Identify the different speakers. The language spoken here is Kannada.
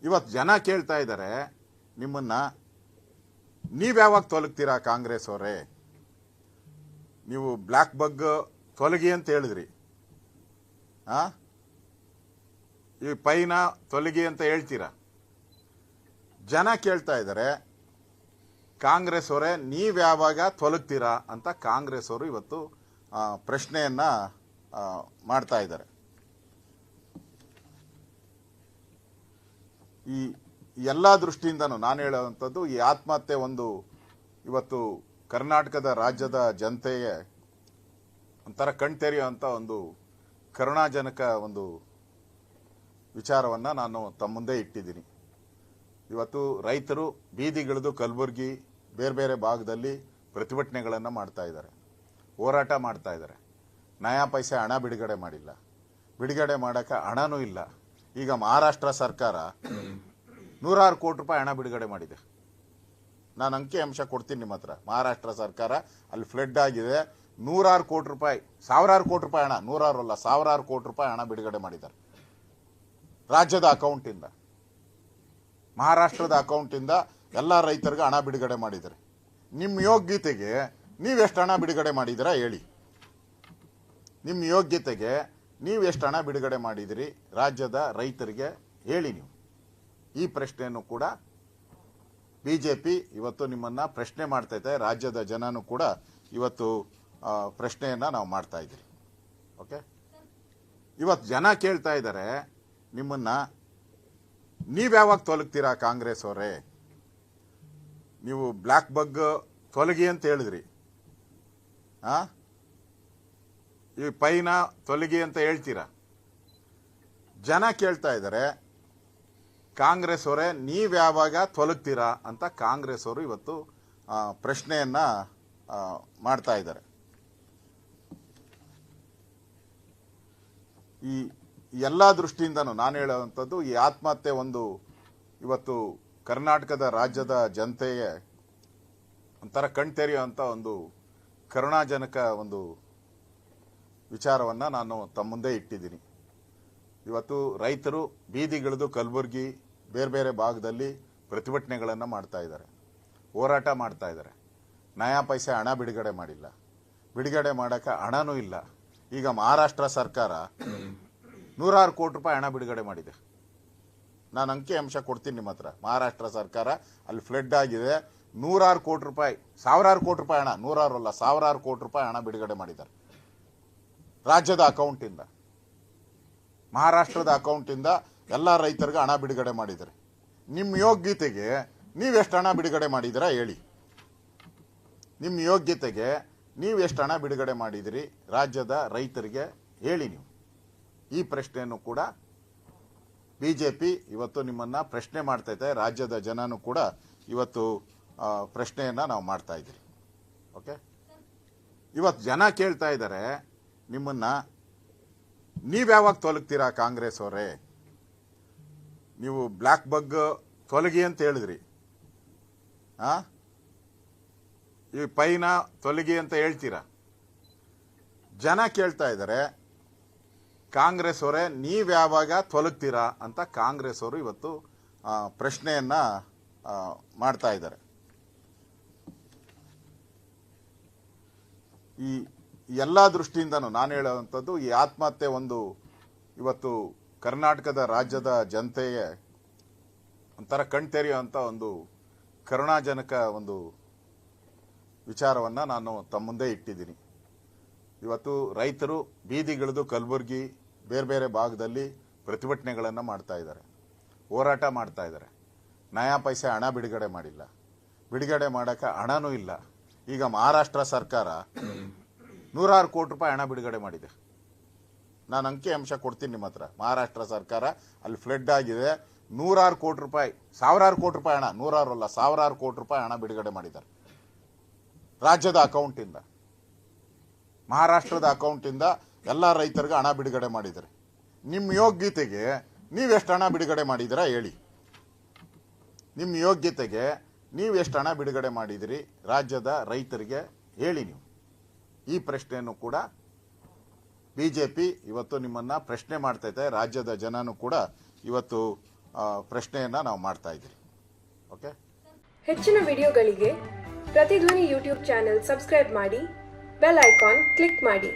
Speaker 1: ಇವತ್ತು ಜನ ಕೇಳ್ತಾ ಇದ್ದಾರೆ ನಿಮ್ಮನ್ನ, ನೀವ್ಯಾವಾಗ ತೊಲಗ್ತೀರಾ ಕಾಂಗ್ರೆಸ್ ಅವರೇ? ನೀವು ಬ್ಲ್ಯಾಕ್ ಬಗ್ ತೊಲಗಿ ಅಂತ ಹೇಳಿದ್ರಿ, ಈ ಪೈನ ತೊಲಗಿ ಅಂತ ಹೇಳ್ತೀರಾ. ಜನ ಕೇಳ್ತಾ ಇದ್ದಾರೆ ಕಾಂಗ್ರೆಸ್ ಅವರೇ ನೀವ್ಯಾವಾಗ ತೊಲಗ್ತೀರಾ ಅಂತ ಕಾಂಗ್ರೆಸ್ ಅವರು ಇವತ್ತು ಪ್ರಶ್ನೆಯನ್ನ ಮಾಡ್ತಾ ಇದ್ದಾರೆ. ಈ ಎಲ್ಲ ದೃಷ್ಟಿಯಿಂದನೂ ನಾನು ಹೇಳುವಂಥದ್ದು, ಈ ಆತ್ಮಹತ್ಯೆ ಒಂದು ಇವತ್ತು ಕರ್ನಾಟಕದ ರಾಜ್ಯದ ಜನತೆಗೆ ಒಂಥರ ಕಣ್ತೆರೆಯುವಂಥ ಒಂದು ಕರುಣಾಜನಕ ಒಂದು ವಿಚಾರವನ್ನು ನಾನು ತಮ್ಮ ಮುಂದೆ ಇಟ್ಟಿದ್ದೀನಿ. ಇವತ್ತು ರೈತರು ಬೀದಿಗಿಳಿದು ಕಲಬುರಗಿ ಬೇರೆ ಬೇರೆ ಭಾಗದಲ್ಲಿ ಪ್ರತಿಭಟನೆಗಳನ್ನು ಮಾಡ್ತಾ ಇದ್ದಾರೆ, ಹೋರಾಟ ಮಾಡ್ತಾ ಇದ್ದಾರೆ. ನಯಾ ಪೈಸೆ ಹಣ ಬಿಡುಗಡೆ ಮಾಡಿಲ್ಲ, ಬಿಡುಗಡೆ ಮಾಡೋಕ್ಕೆ ಹಣನೂ ಇಲ್ಲ. ಈಗ ಮಹಾರಾಷ್ಟ್ರ ಸರ್ಕಾರ 106 ಕೋಟಿ ರೂಪಾಯಿ ಹಣ ಬಿಡುಗಡೆ ಮಾಡಿದೆ. ನಾನು ಅಂಕಿ ಅಂಶ ಕೊಡ್ತೀನಿ ನಿಮ್ಮ ಹತ್ರ. ಮಹಾರಾಷ್ಟ್ರ ಸರ್ಕಾರ ಅಲ್ಲಿ ಫ್ಲಡ್ ಆಗಿದೆ, 106 ಕೋಟಿ ರೂಪಾಯಿ, 1000 ಕೋಟಿ ರೂಪಾಯಿ ಹಣ, 106 ಅಲ್ಲ 1000 ಕೋಟಿ ರೂಪಾಯಿ ಹಣ ಬಿಡುಗಡೆ ಮಾಡಿದ್ದಾರೆ ರಾಜ್ಯದ ಅಕೌಂಟಿಂದ. ಮಹಾರಾಷ್ಟ್ರದ ಅಕೌಂಟಿಂದ ಎಲ್ಲ ರೈತರಿಗೆ ಹಣ ಬಿಡುಗಡೆ ಮಾಡಿದ್ದಾರೆ. ನಿಮ್ಮ ಯೋಗ್ಯತೆಗೆ ನೀವೆಷ್ಟು ಹಣ ಬಿಡುಗಡೆ ಮಾಡಿದ್ದೀರಾ ಹೇಳಿ. ನಿಮ್ಮ ಯೋಗ್ಯತೆಗೆ ನೀವೆಷ್ಟು ಹಣ ಬಿಡುಗಡೆ ಮಾಡಿದಿರಿ ರಾಜ್ಯದ ರೈತರಿಗೆ ಹೇಳಿ. ನೀವು ಈ ಪ್ರಶ್ನೆಯನ್ನು ಕೂಡ ಬಿಜೆಪಿ ಇವತ್ತು ನಿಮ್ಮನ್ನ ಪ್ರಶ್ನೆ ಮಾಡ್ತಾ ಇದೆ. ರಾಜ್ಯದ ಜನನೂ ಕೂಡ ಇವತ್ತು ಪ್ರಶ್ನೆಯನ್ನ ನಾವು ಮಾಡ್ತಾ ಇದ್ದೀರಿ. ಓಕೆ, ಇವತ್ತು ಜನ ಕೇಳ್ತಾ ಇದ್ದಾರೆ ನಿಮ್ಮನ್ನ, ನೀವ್ಯಾವಾಗ ತೊಲಗ್ತೀರಾ ಕಾಂಗ್ರೆಸ್ ಅವರೇ? ನೀವು ಬ್ಲ್ಯಾಕ್ ಬಗ್ ತೊಲಗಿ ಅಂತ ಹೇಳಿದ್ರಿ, ಈ ಪೈನ ತೊಲಗಿ ಅಂತ ಹೇಳ್ತೀರಾ. ಜನ ಕೇಳ್ತಾ ಇದ್ದಾರೆ ಕಾಂಗ್ರೆಸ್ ಅವರೇ ನೀವ್ಯಾವಾಗ ತೊಲಗ್ತೀರಾ ಅಂತ ಕಾಂಗ್ರೆಸ್ ಅವರು ಇವತ್ತು ಪ್ರಶ್ನೆಯನ್ನ ಮಾಡ್ತಾ ಇದ್ದಾರೆ. ಈ ಎಲ್ಲ ದೃಷ್ಟಿಯಿಂದನೂ ನಾನು ಹೇಳುವಂಥದ್ದು, ಈ ಆತ್ಮಹತ್ಯೆ ಒಂದು ಇವತ್ತು ಕರ್ನಾಟಕದ ರಾಜ್ಯದ ಜನತೆಗೆ ಒಂಥರ ಕಣ್ತೆರೆಯುವಂಥ ಒಂದು ಕರುಣಾಜನಕ ಒಂದು ವಿಚಾರವನ್ನು ನಾನು ತಮ್ಮ ಮುಂದೆ ಇಟ್ಟಿದ್ದೀನಿ. ಇವತ್ತು ರೈತರು ಬೀದಿಗಿಳಿದು ಕಲಬುರಗಿ ಬೇರೆ ಬೇರೆ ಭಾಗದಲ್ಲಿ ಪ್ರತಿಭಟನೆಗಳನ್ನು ಮಾಡ್ತಾ ಇದ್ದಾರೆ, ಹೋರಾಟ ಮಾಡ್ತಾ ಇದ್ದಾರೆ. ನಯಾ ಪೈಸೆ ಹಣ ಬಿಡುಗಡೆ ಮಾಡಿಲ್ಲ, ಬಿಡುಗಡೆ ಮಾಡೋಕ್ಕೆ ಹಣನೂ ಇಲ್ಲ. ಈಗ ಮಹಾರಾಷ್ಟ್ರ ಸರ್ಕಾರ 106 ಕೋಟಿ ರೂಪಾಯಿ ಹಣ ಬಿಡುಗಡೆ ಮಾಡಿದೆ. ನಾನು ಅಂಕಿ ಅಂಶ ಕೊಡ್ತೀನಿ ನಿಮ್ಮ ಹತ್ರ. ಮಹಾರಾಷ್ಟ್ರ ಸರ್ಕಾರ ಅಲ್ಲಿ ಫ್ಲಡ್ ಆಗಿದೆ, 106 ಕೋಟಿ ರೂಪಾಯಿ, 1000 ಕೋಟಿ ರೂಪಾಯಿ ಹಣ, 106 ಅಲ್ಲ 1000 ಕೋಟಿ ರೂಪಾಯಿ ಹಣ ಬಿಡುಗಡೆ ಮಾಡಿದ್ದಾರೆ ರಾಜ್ಯದ ಅಕೌಂಟಿಂದ. ಮಹಾರಾಷ್ಟ್ರದ ಅಕೌಂಟಿಂದ ಎಲ್ಲ ರೈತರಿಗೆ ಹಣ ಬಿಡುಗಡೆ ಮಾಡಿದ್ದಾರೆ. ನಿಮ್ಮ ಯೋಗ್ಯತೆಗೆ ನೀವೆಷ್ಟು ಹಣ ಬಿಡುಗಡೆ ಮಾಡಿದ್ದೀರಾ ಹೇಳಿ. ನಿಮ್ಮ ಯೋಗ್ಯತೆಗೆ ನೀವೆಷ್ಟು ಹಣ ಬಿಡುಗಡೆ ಮಾಡಿದಿರಿ ರಾಜ್ಯದ ರೈತರಿಗೆ ಹೇಳಿ. ನೀವು ಈ ಪ್ರಶ್ನೆಯನ್ನು ಕೂಡ ಬಿಜೆಪಿ ಇವತ್ತು ನಿಮ್ಮನ್ನ ಪ್ರಶ್ನೆ ಮಾಡ್ತಾ ಇದೆ. ರಾಜ್ಯದ ಜನನೂ ಕೂಡ ಇವತ್ತು ಪ್ರಶ್ನೆಯನ್ನ ನಾವು ಮಾಡ್ತಾ ಇದ್ದೀರಿ. ಓಕೆ, ಇವತ್ತು ಜನ ಕೇಳ್ತಾ ಇದ್ದಾರೆ ನಿಮ್ಮನ್ನ, ನೀವ್ಯಾವಾಗ ತೊಲಗ್ತೀರಾ ಕಾಂಗ್ರೆಸ್ ಅವರೇ? ನೀವು ಬ್ಲ್ಯಾಕ್ ಬಗ್ ತೊಲಗಿ ಅಂತ ಹೇಳಿದ್ರಿ, ಈ ಪೈನ ತೊಲಗಿ ಅಂತ ಹೇಳ್ತೀರಾ. ಜನ ಕೇಳ್ತಾ ಇದ್ದಾರೆ ಕಾಂಗ್ರೆಸ್ ಅವರೇ ನೀವ್ಯಾವಾಗ ತೊಲಗ್ತೀರಾ ಅಂತ ಕಾಂಗ್ರೆಸ್ ಅವರು ಇವತ್ತು ಪ್ರಶ್ನೆಯನ್ನ ಮಾಡ್ತಾ ಇದ್ದಾರೆ. ಈ ಎಲ್ಲ ದೃಷ್ಟಿಯಿಂದನೂ ನಾನು ಹೇಳುವಂಥದ್ದು, ಈ ಆತ್ಮಹತ್ಯೆ ಒಂದು ಇವತ್ತು ಕರ್ನಾಟಕದ ರಾಜ್ಯದ ಜನತೆಗೆ ಒಂಥರ ಕಣ್ತೆರೆಯುವಂಥ ಒಂದು ಕರುಣಾಜನಕ ಒಂದು ವಿಚಾರವನ್ನು ನಾನು ತಮ್ಮ ಮುಂದೆ ಇಟ್ಟಿದ್ದೀನಿ. ಇವತ್ತು ರೈತರು ಬೀದಿಗಿಳಿದು ಕಲಬುರಗಿ ಬೇರೆ ಬೇರೆ ಭಾಗದಲ್ಲಿ ಪ್ರತಿಭಟನೆಗಳನ್ನು ಮಾಡ್ತಾ ಇದ್ದಾರೆ, ಹೋರಾಟ ಮಾಡ್ತಾ ಇದ್ದಾರೆ. ನಯಾ ಪೈಸೆ ಹಣ ಬಿಡುಗಡೆ ಮಾಡಿಲ್ಲ, ಬಿಡುಗಡೆ ಮಾಡೋಕ್ಕೆ ಹಣನೂ ಇಲ್ಲ. ಈಗ ಮಹಾರಾಷ್ಟ್ರ ಸರ್ಕಾರ 106 ಕೋಟಿ ರೂಪಾಯಿ ಹಣ ಬಿಡುಗಡೆ ಮಾಡಿದೆ. ನಾನು ಅಂಕಿ ಅಂಶ ಕೊಡ್ತೀನಿ ನಿಮ್ಮ ಹತ್ರ. ಮಹಾರಾಷ್ಟ್ರ ಸರ್ಕಾರ ಅಲ್ಲಿ ಫ್ಲಡ್ ಆಗಿದೆ, 106 ಕೋಟಿ ರೂಪಾಯಿ, 1000 ಕೋಟಿ ರೂಪಾಯಿ ಹಣ, 106 ಅಲ್ಲ 1000 ಕೋಟಿ ರೂಪಾಯಿ ಹಣ ಬಿಡುಗಡೆ ಮಾಡಿದ್ದಾರೆ ರಾಜ್ಯದ ಅಕೌಂಟಿಂದ. ಮಹಾರಾಷ್ಟ್ರದ ಅಕೌಂಟಿಂದ ಎಲ್ಲ ರೈತರಿಗೆ ಹಣ ಬಿಡುಗಡೆ ಮಾಡಿದ್ದಾರೆ. ನಿಮ್ಮ ಯೋಗ್ಯತೆಗೆ ನೀವೆಷ್ಟು ಹಣ ಬಿಡುಗಡೆ ಮಾಡಿದ್ದೀರಾ ಹೇಳಿ. ನಿಮ್ಮ ಯೋಗ್ಯತೆಗೆ ನೀವೆಷ್ಟು ಹಣ ಬಿಡುಗಡೆ ಮಾಡಿದಿರಿ ರಾಜ್ಯದ ರೈತರಿಗೆ ಹೇಳಿ. ನೀವು ಈ ಪ್ರಶ್ನೆಯನ್ನು ಕೂಡ ಬಿಜೆಪಿ ಇವತ್ತು ನಿಮ್ಮನ್ನ ಪ್ರಶ್ನೆ ಮಾಡ್ತಾ ಇದೆ. ರಾಜ್ಯದ ಜನನೂ ಕೂಡ ಇವತ್ತು ಪ್ರಶ್ನೆಯನ್ನು ನಾವು ಮಾಡ್ತಾ ಇದ್ದೀವಿ. ಓಕೆ,
Speaker 2: ಹೆಚ್ಚಿನ ವಿಡಿಯೋಗಳಿಗೆ ಪ್ರತಿಧ್ವನಿ ಯೂಟ್ಯೂಬ್ ಚಾನೆಲ್ ಸಬ್ಸ್ಕ್ರೈಬ್ ಮಾಡಿ, ಬೆಲ್ ಐಕಾನ್ ಕ್ಲಿಕ್ ಮಾಡಿ.